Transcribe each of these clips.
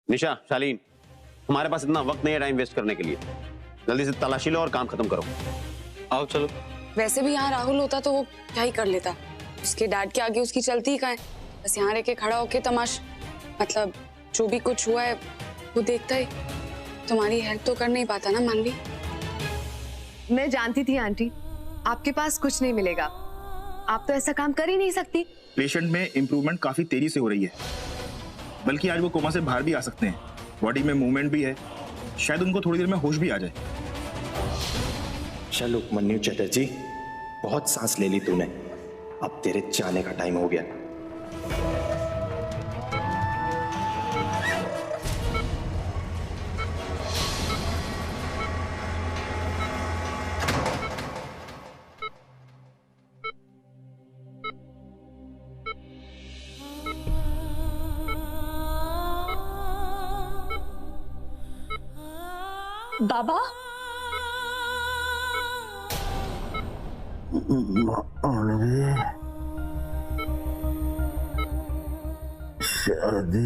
निशा, शालीन, हमारे पास इतना वक्त नहीं है टाइम वेस्ट करने के लिए। जल्दी से तलाशी लो और काम खत्म करो। आओ चलो। वैसे भी यहाँ राहुल होता तो वो क्या ही कर लेता। उसके डैड के आगे उसकी चलती ही कहाँ है। बस यहाँ रह के खड़ा होके मतलब जो भी कुछ हुआ है वो देखता ही। तुम्हारी हेल्प तो कर नहीं पाता ना मानवी। मैं जानती थी आंटी, आपके पास कुछ नहीं मिलेगा। आप तो ऐसा काम कर ही नहीं सकती। पेशेंट में इम्प्रूवमेंट काफी तेजी से हो रही है, बल्कि आज वो कोमा से बाहर भी आ सकते हैं। बॉडी में मूवमेंट भी है, शायद उनको थोड़ी देर में होश भी आ जाए। चलो मन्नू चटर्जी, बहुत सांस ले ली तूने, अब तेरे जाने का टाइम हो गया। बाबा, शादी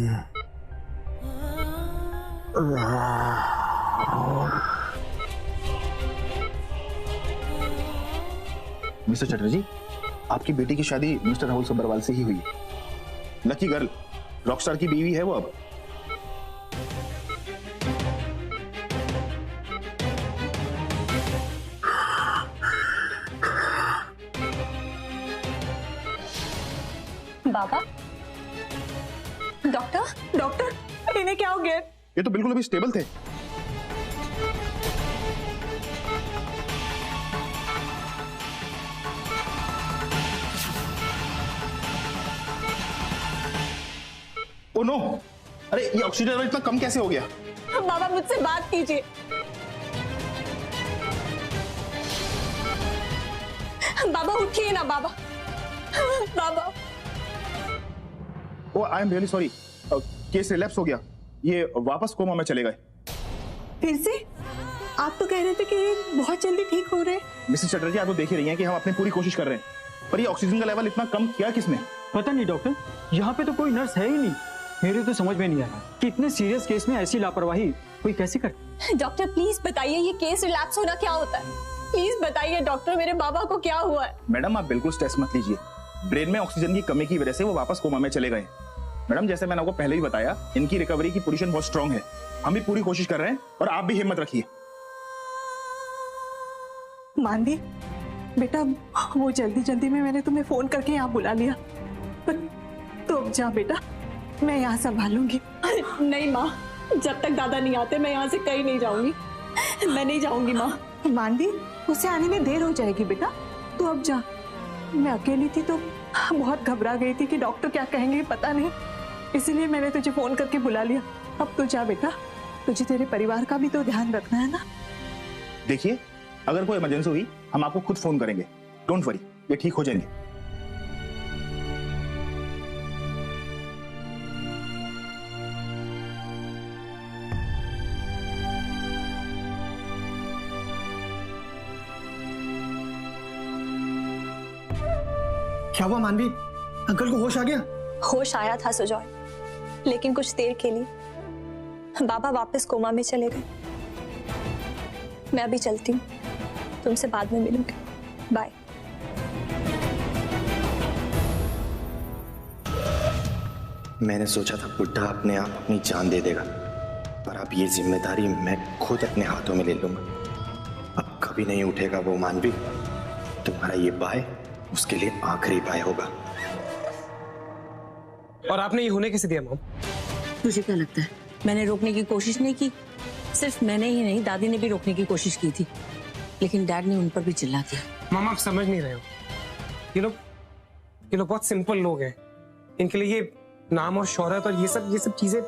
मिस्टर चटर्जी, आपकी बेटी की शादी मिस्टर राहुल सब्बरवाल से ही हुई है। लकी गर्ल, रॉकस्टार की बीवी है वो अब। बाबा, डॉक्टर, इन्हें क्या हो गया? ये तो बिल्कुल अभी स्टेबल थे। ओ नो, अरे ये ऑक्सीजन लेवल इतना कम कैसे हो गया? बाबा मुझसे बात कीजिए। बाबा उठिए ना बाबा। बाबा, oh I am really sorry, case relapse हो गया, ये वापस कोमा में चले गए। फिर से? आप तो कह रहे थे कि ये बहुत जल्दी ठीक हो रहे हैं। मिसेस चटर्जी, आप तो देख ही रही हैं कि हम अपनी पूरी कोशिश कर रहे हैं, पर ये ऑक्सीजन का लेवल इतना कम किया किसने? पता नहीं डॉक्टर, यहाँ पे तो कोई नर्स है ही नहीं। मेरे तो समझ में नहीं आ रहा कि इतने सीरियस केस में ऐसी लापरवाही कोई कैसे करे। डॉक्टर प्लीज बताइए, ये केस रिलैप्स होना क्या होता है? प्लीज बताइए डॉक्टर, मेरे बाबा को क्या हुआ है? मैडम, आप बिल्कुल स्ट्रेस मत लीजिए। ब्रेन में ऑक्सीजन की कमी की वजह से वो वापस कोमा में चले गए। मैडम, जैसे मैंने आपको पहले ही बताया, इनकी रिकवरी की पोजीशन बहुत स्ट्रांग है। हम भी पूरी कोशिश कर रहे हैं और आप भी हिम्मत रखिए। मानवी बेटा, वो जल्दी में मैंने तुम्हें फोन करके यहाँ बुला लिया, पर तो अब जा बेटा, मैं यहाँ संभालूंगी। नहीं माँ, जब तक दादा नहीं आते मैं यहाँ से कहीं नहीं जाऊंगी। मैं नहीं जाऊंगी माँ। मानवी, उसे आने में देर हो जाएगी बेटा, तू अब जा। मैं अकेली थी तो बहुत घबरा गई थी कि डॉक्टर क्या कहेंगे पता नहीं, इसीलिए मैंने तुझे फोन करके बुला लिया। अब तू जा बेटा, तुझे तेरे परिवार का भी तो ध्यान रखना है ना। देखिए, अगर कोई इमरजेंसी हुई हम आपको खुद फोन करेंगे, डोंट वरी, ये ठीक हो जाएंगे। क्या हुआ मानवी? अंकल को होश आ गया? होश आया था सुजॉय, लेकिन कुछ देर के लिए। बाबा वापस कोमा में चले गए। मैं अभी चलती हूँ, तुमसे बाद में मिलूंगी। बाय। मैंने सोचा था बुड्ढा अपने आप अपनी जान दे देगा, पर अब ये जिम्मेदारी मैं खुद अपने हाथों में ले लूंगा। अब कभी नहीं उठेगा वो मानवी। तुम्हारा ये बाय उसके लिए आखिरी बाय होगा। और आपने ये होने कैसे दिया मॉम? तुझे क्या लगता है मैंने रोकने की कोशिश नहीं की? सिर्फ मैंने ही नहीं, दादी ने भी रोकने की कोशिश की थी, लेकिन डैड ने उन पर भी चिल्ला दिया। मॉम, आप समझ नहीं रहे हो। ये लोग बहुत सिंपल लोग हैं। इनके लिए ये नाम और शोहरत और ये सब चीजें,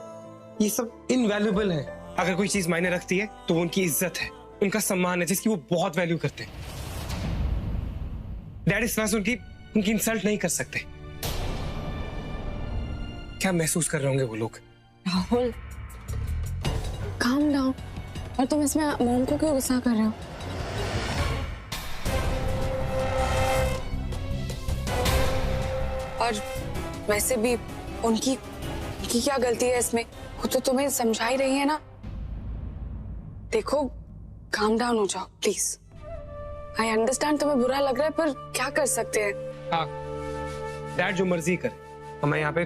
ये सब इनवैल्यूएबल है। अगर कोई चीज मायने रखती है तो वो उनकी इज्जत है, उनका सम्मान है, जिसकी वो बहुत वैल्यू करते हैं। डैड इस वजह से उनकी इंसल्ट नहीं कर सकते। क्या महसूस कर रहे होंगे वो लोग? Rahul, calm down. और तुम इसमें मॉम को क्यों गुस्सा कर रहे हो? और वैसे भी उनकी क्या गलती है इसमें? वो तो तुम्हें समझा ही रही है ना। देखो, काम डाउन हो जाओ प्लीज। आई अंडरस्टैंड तुम्हें बुरा लग रहा है, पर क्या कर सकते हैं। हाँ, डैड जो मर्जी करे, और मैं यहाँ पे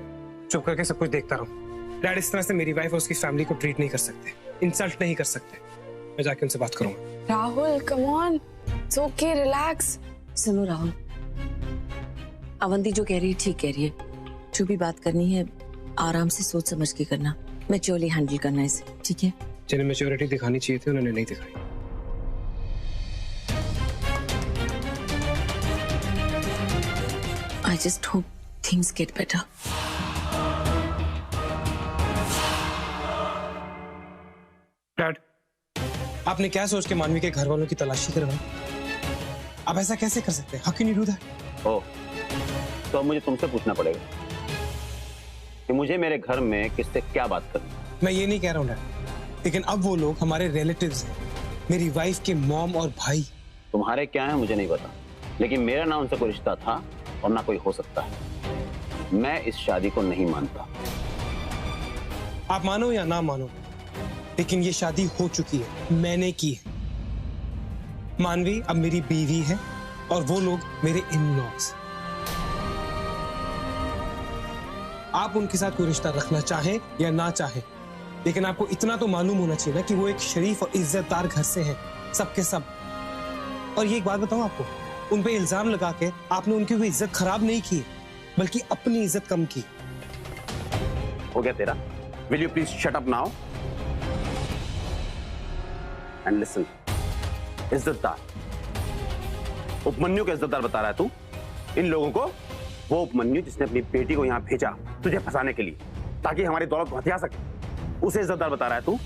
चुप करके सब कुछ देखता रहूं। डैड इस तरह से मेरी वाइफ और उसकी फैमिली को ट्रीट नहीं कर सकते, इंसल्ट नहीं कर सकते। मैं जाके उनसे बात करूंगा। Rahul come on, it's okay, relax. सुनो राहुल, अवंती जो कह रही है ठीक कह रही है। जो भी बात करनी है आराम से सोच समझ के करना, मैच्योरली हैंडल करना इसे, ठीक है? जिन्हें मैच्योरिटी दिखानी चाहिए थी उन्होंने नहीं दिखाई। I just hope things get better. Dad, आपने क्या सोच के मानवी के घर वालों की तलाशी करवाई? आप ऐसा कैसे कर सकते हैं? How can you do that? ओ, तो अब मुझे तुमसे पूछना पड़ेगा कि मुझे मेरे घर में किससे क्या बात करनी। मैं ये नहीं कह रहा हूँ डैड, लेकिन अब वो लोग हमारे रिलेटिव्स हैं, मेरी वाइफ के मॉम और भाई। तुम्हारे क्या है मुझे नहीं पता, लेकिन मेरा ना उनसे कोई रिश्ता था और ना कोई हो सकता है। मैं इस शादी को नहीं मानता। आप मानो या ना मानो, लेकिन ये शादी हो चुकी है, मैंने की है। मानवी अब मेरी बीवी है और वो लोग मेरे इन-लॉज। आप उनके साथ कोई रिश्ता रखना चाहें या ना चाहें, लेकिन आपको इतना तो मालूम होना चाहिए ना कि वो एक शरीफ और इज्जतदार घर से हैं, सबके सब। और ये एक बात बताऊं आपको, उन पे इल्जाम लगा के आपने उनकी कोई इज्जत खराब नहीं की, बल्कि अपनी इज्जत कम की। हो गया तेरा? Will you please shut up now? And listen, इज्जतदार, उपमन्यु का इज्जतदार बता रहा है तू इन लोगों को? वो उपमन्यु जिसने अपनी बेटी को यहाँ भेजा तुझे फंसाने के लिए, ताकि हमारी दौलत हथिया सके, उसे इज्जतदार बता रहा है तू?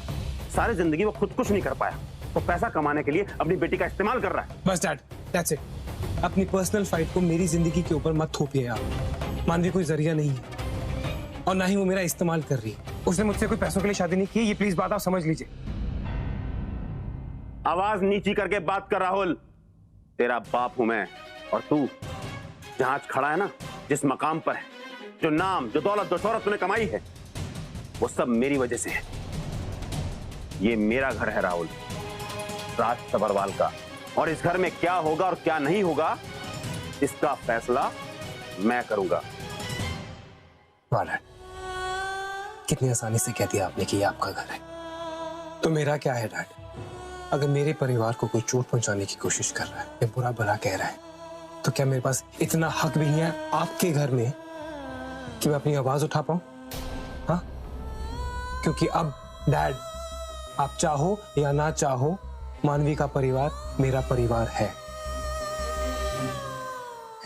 सारी जिंदगी वो खुद कुछ नहीं कर पाया, तो पैसा कमाने के लिए अपनी बेटी का इस्तेमाल कर रहा है। बस डैड, दैट्स इट। अपनी पर्सनल फाइट को मेरी जिंदगी के ऊपर मत थोपिए आप। मानवी कोई जरिया नहीं है और ना ही वो मेरा इस्तेमाल कर रही है। उसने मुझसे कोई पैसों के लिए शादी नहीं की, ये प्लीज बात आप समझ लीजिए। आवाज नीची करके बात कर राहुल। तेरा बाप हूं मैं, और तू जहां खड़ा है ना, जिस मकाम पर है, जो नाम, जो दौलत, जो शोहरत तूने कमाई है, वो सब मेरी वजह से है। ये मेरा घर है राहुल, राज सबरवाल का, और इस घर में क्या होगा और क्या नहीं होगा इसका फैसला मैं करूंगा। कितनी आसानी से कह दिया आपने कि ये आपका घर है। तो मेरा क्या है डैड? अगर मेरे परिवार को कोई चोट पहुंचाने की कोशिश कर रहा है या बुरा भला कह रहा है, तो क्या मेरे पास इतना हक भी नहीं है आपके घर में कि मैं अपनी आवाज उठा पाऊं? हाँ, क्योंकि अब डैड, आप चाहो या ना चाहो, मानवी का परिवार मेरा परिवार है।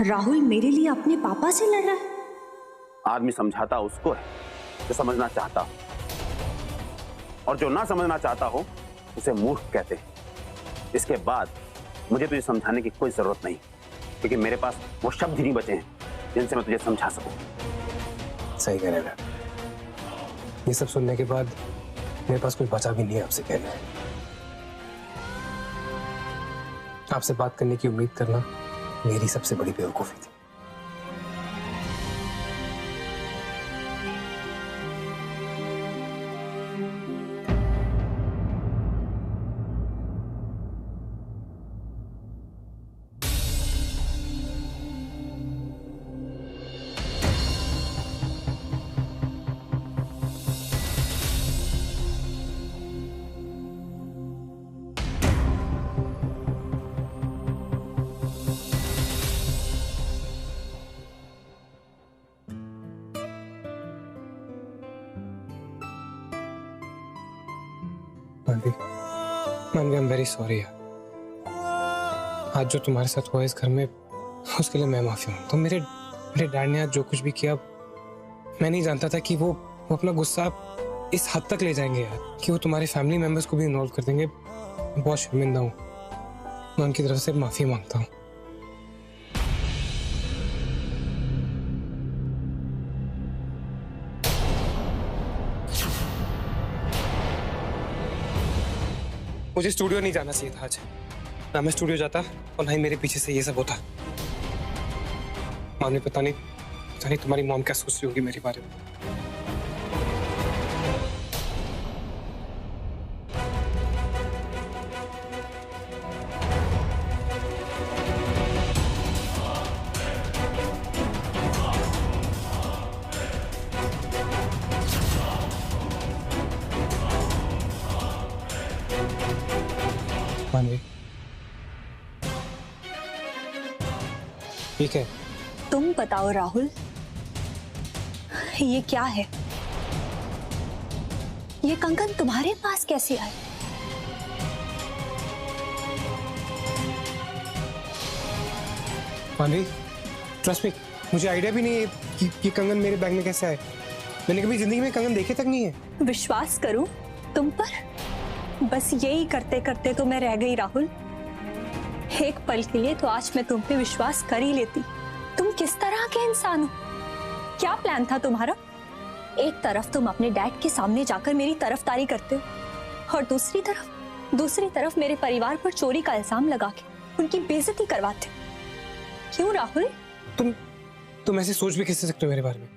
राहुल मेरे लिए अपने पापा से लड़ रहा है। आदमी समझाता उसको है जो समझना चाहता हो, और जो ना समझना चाहता हो उसे मूर्ख कहते हैं। इसके बाद मुझे तुझे समझाने की कोई जरूरत नहीं, क्योंकि मेरे पास वो शब्द ही नहीं बचे हैं जिनसे मैं तुझे समझा सकूं। सही कह रहे हैं। ये सब सुनने के बाद मेरे पास कोई बचा भी नहीं है आपसे कहने। आपसे बात करने की उम्मीद करना मेरी सबसे बड़ी बेवकूफी थी। मानवी, आई एम वेरी सॉरी। आज जो तुम्हारे साथ हुआ इस घर में, उसके लिए मैं माफी मांगता हूँ। मेरे डैड ने आज जो कुछ भी किया, मैं नहीं जानता था कि वो अपना गुस्सा इस हद तक ले जाएंगे यार, कि वो तुम्हारे फैमिली मेंबर्स को भी इन्वॉल्व कर देंगे। बहुत शर्मिंदा हूँ, मैं उनकी तरफ से माफी मांगता हूँ। मुझे स्टूडियो नहीं जाना चाहिए था आज। ना मैं स्टूडियो जाता और ना ही मेरे पीछे से ये सब होता। मामले पता नहीं तुम्हारी मॉम क्या सोच रही होगी मेरे बारे में। मानवी, ठीक है। तुम बताओ राहुल, ये क्या है? ये कंगन तुम्हारे पास कैसे आए? मानवी, ट्रस्ट मी, मुझे आइडिया भी नहीं है कि ये कंगन मेरे बैग में कैसे आए। मैंने कभी जिंदगी में कंगन देखे तक नहीं है। विश्वास करूं तुम पर? बस यही करते करते तो मैं रह गई राहुल। एक पल के लिए तो आज मैं तुम पे विश्वास कर ही लेती। तुम किस तरह के इंसान हो? क्या प्लान था तुम्हारा? एक तरफ तुम अपने डैड के सामने जाकर मेरी तरफदारी करते हो और दूसरी तरफ मेरे परिवार पर चोरी का इल्जाम लगा के उनकी बेइज्जती करवाते हो। क्यों राहुल? तुम ऐसे सोच भी कैसे सकते हो मेरे बारे में?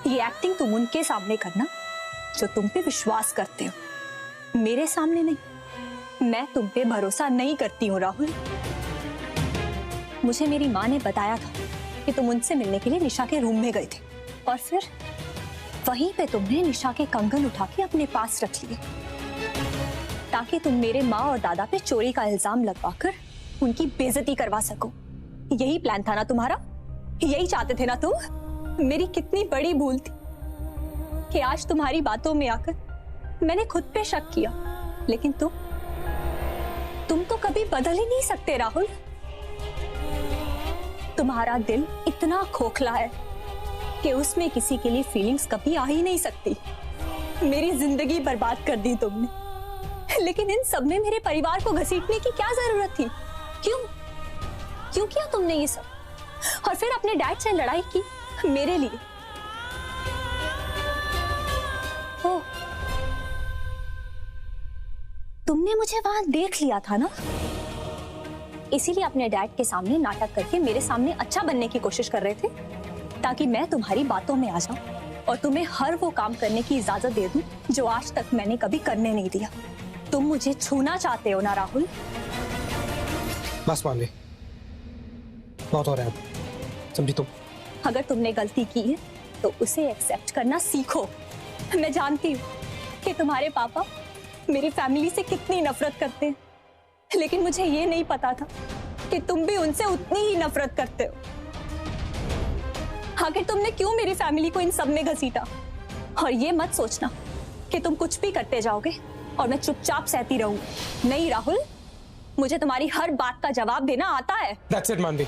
ये एक्टिंग तुम उनके सामने करना जो तुम पे विश्वास करते हो, मेरे सामने नहीं। मैं तुम पे भरोसा नहीं करती हूँ राहुल। मुझे मेरी माँ ने बताया था कि तुम उनसे मिलने के लिए निशा के रूम में गए थे और फिर वहीं पे तुमने निशा के कंगन उठा के अपने पास रख लिए ताकि तुम मेरे माँ और दादा पे चोरी का इल्जाम लगवाकर उनकी बेइज्जती करवा सको। यही प्लान था ना तुम्हारा? यही चाहते थे ना तुम? मेरी कितनी बड़ी भूल थी कि आज तुम्हारी बातों में आकर मैंने खुद पे शक किया, लेकिन तुम तो कभी बदल ही नहीं सकते राहुल। तुम्हारा दिल इतना खोखला है कि उसमें किसी के लिए फीलिंग्स कभी आ ही नहीं सकती। मेरी जिंदगी बर्बाद कर दी तुमने, लेकिन इन सब में मेरे परिवार को घसीटने की क्या जरूरत थी? क्यों किया तुमने ये सब? और फिर अपने डैड से लड़ाई की मेरे लिए। ओ, तुमने मुझे वहां देख लिया था ना, इसीलिए अपने डैड के सामने नाटक करके मेरे सामने अच्छा बनने की कोशिश कर रहे थे ताकि मैं तुम्हारी बातों में आ जाऊं और तुम्हें हर वो काम करने की इजाजत दे दूं जो आज तक मैंने कभी करने नहीं दिया। तुम मुझे छूना चाहते हो ना राहुल? बस मानवी, बहुत हो रहा है, समझी तुम? अगर तुमने गलती की है तो उसे एक्सेप्ट करना सीखो। मैं जानती हूँ कि तुम्हारे पापा मेरी फैमिली से कितनी नफरत करते हैं, लेकिन मुझे ये नहीं पता था कि तुम भी उनसे उतनी ही नफरत करते हो। आखिर तुमने क्यों मेरी फैमिली को इन सब में घसीटा? और ये मत सोचना कि तुम कुछ भी करते जाओगे और मैं चुपचाप सहती रहूंगी। नहीं राहुल, मुझे तुम्हारी हर बात का जवाब देना आता है। That's it, मानवी,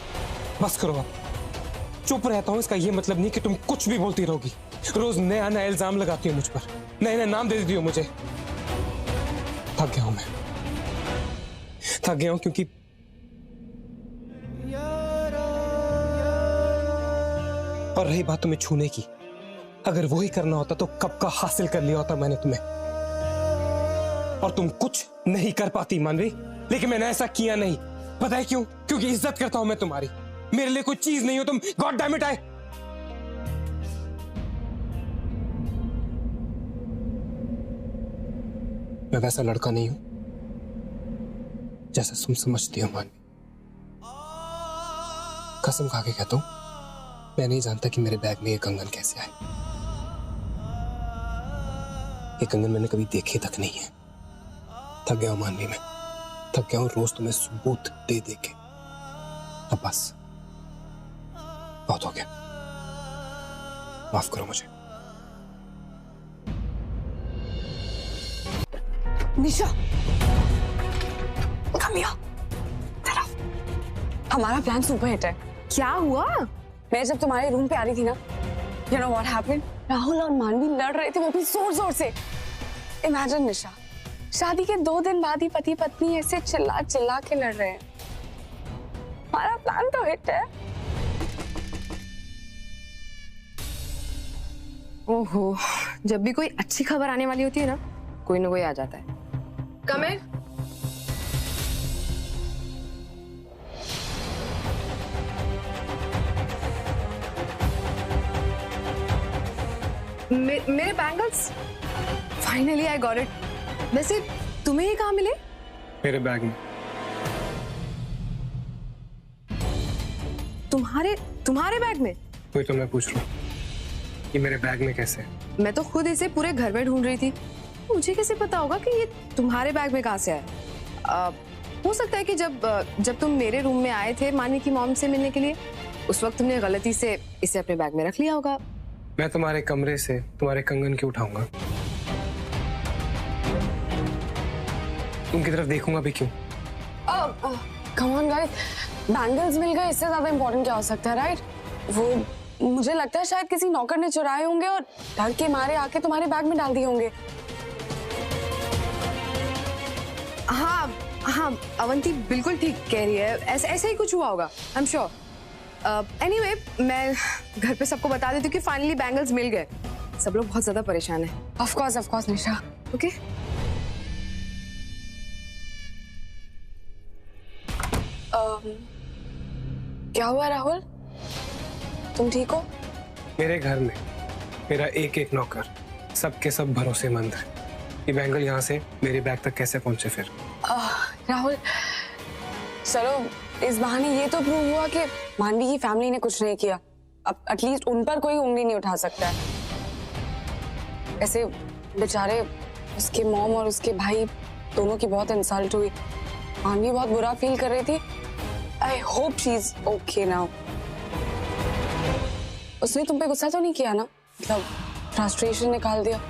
बस करो आप। चुप रहता हूँ इसका ये मतलब नहीं कि तुम कुछ भी बोलती रहोगी। रोज नया नया इल्जाम लगाती हो मुझ पर, नए नए नाम दे देती हो मुझे। थक गया हूं मैं, थक गया हूं क्योंकि और रही बात तुम्हें छूने की, अगर वो ही करना होता तो कब का हासिल कर लिया होता मैंने तुम्हें। और तुम कुछ नहीं कर पाती मानवी, लेकिन मैंने ऐसा किया नहीं। पता है क्यों? क्योंकि इज्जत करता हूं मैं तुम्हारी। मेरे लिए कोई चीज नहीं हो तुम। गॉड डैम इट, मैं वैसा लड़का नहीं हूं जैसा तुम समझती हो मानवी। कसम खा के कहता हूं, मैं नहीं जानता कि मेरे बैग में ये कंगन कैसे आए। ये कंगन मैंने कभी देखे तक नहीं है। थक गया हूं मानवी, मैं थक गया हूं रोज तुम्हें सबूत दे दे के। अब बस बहुत हो गया, माफ करो मुझे। निशा, come here. जरा, हमारा प्लान सुपर हिट है। क्या हुआ? मैं जब तुम्हारे रूम पे आ रही थी ना, you know what happened? Rahul और मानवी लड़ रहे थे, वो भी जोर जोर से। Imagine निशा, शादी के 2 दिन बाद ही पति पत्नी ऐसे चिल्ला चिल्ला के लड़ रहे हैं। हमारा प्लान तो हिट है। ओहो, जब भी कोई अच्छी खबर आने वाली होती है ना कोई आ जाता है। कम इन। मेरे bangles, finally I got it. वैसे तुम्हें ये कहाँ मिले? मेरे बैग में। तुम्हारे बैग में? वही तो मैं पूछ रहा हूँ, ये मेरे बैग में कैसे है? मैं तो खुद इसे पूरे घर में ढूंढ रही थी। मुझे कैसे पता होगा कि ये तुम्हारे बैग में कहाँ से आया? हो सकता है कि जब तुम मेरे रूम में आए थे मानवी की मॉम से मिलने के लिए, उस वक्त तुमने गलती से इसे अपने बैग में रख लिया होगा। मैं तुम्हारे कमरे से तुम्हारे कंगन क्यों उठाऊंगा? उनकी तरफ देखूंगा भी क्यों? कम ऑन गाइस, बैंगल्स मिल गए, इससे ज्यादा इंपॉर्टेंट क्या हो सकता है, राइट? वो मुझे लगता है शायद किसी नौकर ने चुराए होंगे और डर के मारे आके तुम्हारे बैग में डाल दिए होंगे। हाँ हाँ, अवंती बिल्कुल ठीक कह रही है, ऐसे ही कुछ हुआ होगा, आई एम श्योर। एनीवे, मैं घर पे सबको बता देती हूँ कि फाइनली बैंगल्स मिल गए। सब लोग बहुत ज्यादा परेशान हैं। Of course Nisha. ओके। क्या हुआ राहुल, तुम ठीक हो? मेरे घर में मेरा एक एक नौकर सबके सब भरोसेमंद है। ये बैंगल यहाँ से मेरे बैग तक कैसे पहुंचे फिर? राहुल चलो, इस बहाने ये तो प्रूव हुआ कि मानवी की फैमिली ने कुछ नहीं किया। अब एटलीस्ट उन पर कोई उंगली नहीं उठा सकता है। ऐसे बेचारे उसके मॉम और उसके भाई दोनों की बहुत इंसल्ट हुई। मानवी बहुत बुरा फील कर रही थी। I hope she is okay now. उसने तुम पे गुस्सा तो नहीं किया ना? मतलब फ्रस्ट्रेशन निकाल दिया?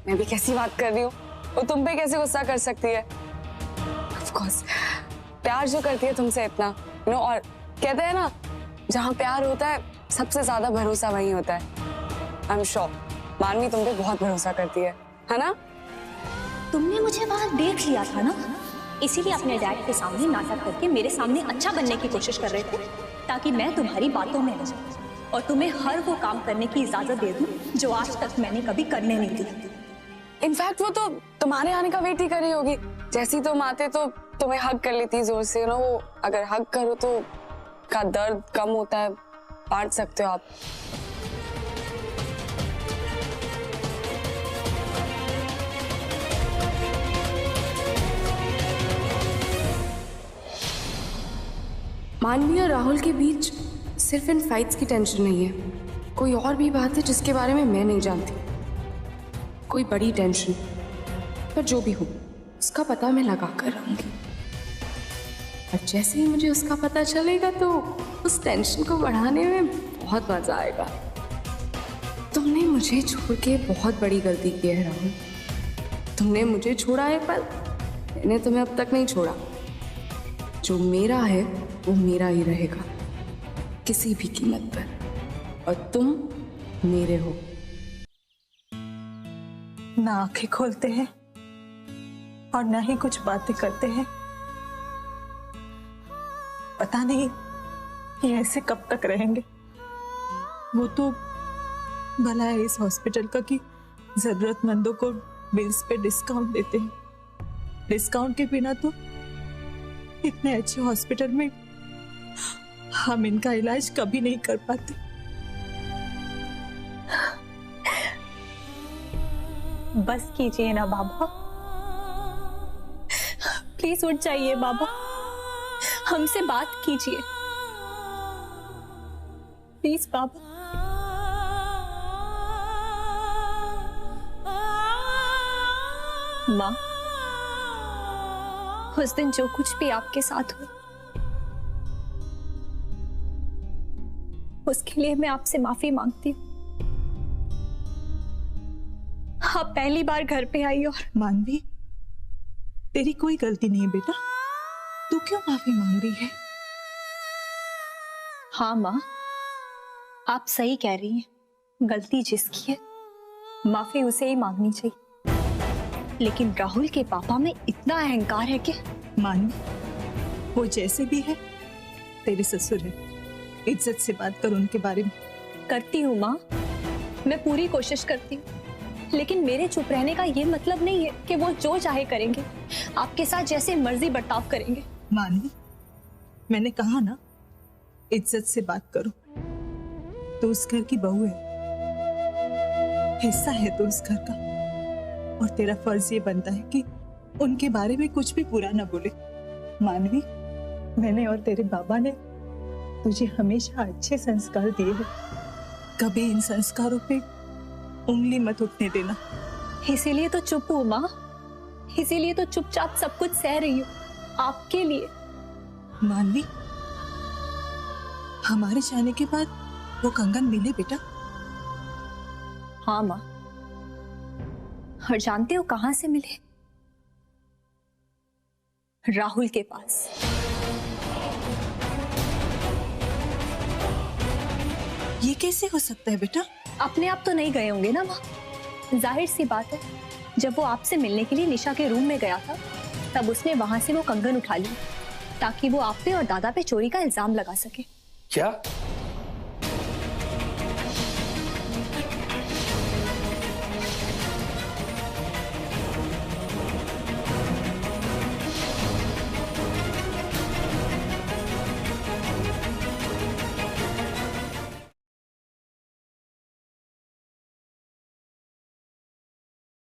मैं भी कैसी बात कर रही हूँ, वो तुम पे कैसे गुस्सा कर सकती है? ऑफ कोर्स प्यार जो करती है तुमसे इतना, यू नो, और कहते हैं ना, जहाँ प्यार होता है सबसे ज्यादा भरोसा वहीं होता है। आई एम श्योर मानवी तुम पे बहुत भरोसा करती है ना? तुमने मुझे वहां देख लिया था ना, इसीलिए अपने डैड के सामने नाटक करके मेरे सामने अच्छा बनने की कोशिश कर रहे थे, ताकि मैं तुम्हारी बातों में आ जाऊं और तुम्हें हर वो काम करने की इजाजत दे दूं जो आज तक मैंने कभी करने नहीं दी। इनफैक्ट वो तो तुम्हारे आने का वेट ही कर रही होगी। जैसी तुम आते तो तुम्हें हग कर लेती जोर से ना। वो अगर हग करो तो का दर्द कम होता है, बांट सकते हो आप। मानवी और राहुल के बीच सिर्फ इन फाइट्स की टेंशन नहीं है, कोई और भी बात है जिसके बारे में मैं नहीं जानती। कोई बड़ी टेंशन, पर जो भी हो उसका पता मैं लगा कर रहूंगी। और जैसे ही मुझे उसका पता चलेगा तो उस टेंशन को बढ़ाने में बहुत मजा आएगा। तुमने मुझे छोड़ के बहुत बड़ी गलती की है राहुल। तुमने मुझे छोड़ा है, पर मैंने तुम्हें अब तक नहीं छोड़ा। जो मेरा है वो मेरा ही रहेगा, किसी भी कीमत पर। और तुम मेरे हो। ना आंखें खोलते हैं और ना ही कुछ बातें करते हैं। पता नहीं ये ऐसे कब तक रहेंगे। वो तो भला है इस हॉस्पिटल का कि जरूरतमंदों को बिल्स पे डिस्काउंट देते हैं। डिस्काउंट के बिना तो इतने अच्छे हॉस्पिटल में हम इनका इलाज कभी नहीं कर पाते। बस कीजिए ना बाबा, प्लीज उठ जाइए बाबा, हमसे बात कीजिए प्लीज बाबा। माँ, उस दिन जो कुछ भी आपके साथ हुआ उसके लिए मैं आपसे माफी मांगती हूँ। आप पहली बार घर पे आई और मानवी, तेरी कोई गलती नहीं बेटा, तू क्यों माफी मांग रही है? हाँ माँ, आप सही कह रही हैं। गलती जिसकी है माफी उसे ही मांगनी चाहिए। लेकिन राहुल के पापा में इतना अहंकार है कि मानवी, वो जैसे भी है तेरे ससुर है, इज्जत से बात कर उनके बारे में। करती हूँ माँ, मैं पूरी कोशिश करती हूँ, लेकिन मेरे चुप रहने का ये मतलब नहीं है कि वो जो चाहे करेंगे, आपके साथ जैसे मर्जी बर्ताव करेंगे। मानवी, मैंने कहा ना, इज्जत से बात करो। तो उस घर की बहू है, हिस्सा है तो उस घर का, और तेरा फर्ज ये बनता है कि उनके बारे में कुछ भी बुरा ना बोले। मानवी, मैंने और तेरे बाबा ने तुझे हमेशा अच्छे संस्कार दिए हैं, कभी इन संस्कारों पे उंगली मत उठने देना। इसीलिए तो चुप हूँ माँ, इसीलिए तो चुपचाप सब कुछ सह रही हूँ आपके लिए। मानवी, हमारे जाने के बाद वो कंगन मिले बेटा? हाँ माँ, और जानते हो कहां से मिले? राहुल के पास। ये कैसे हो सकता है बेटा? अपने आप तो नहीं गए होंगे ना माँ, जाहिर सी बात है, जब वो आपसे मिलने के लिए निशा के रूम में गया था तब उसने वहां से वो कंगन उठा ली ताकि वो आप पे और दादा पे चोरी का इल्जाम लगा सके। क्या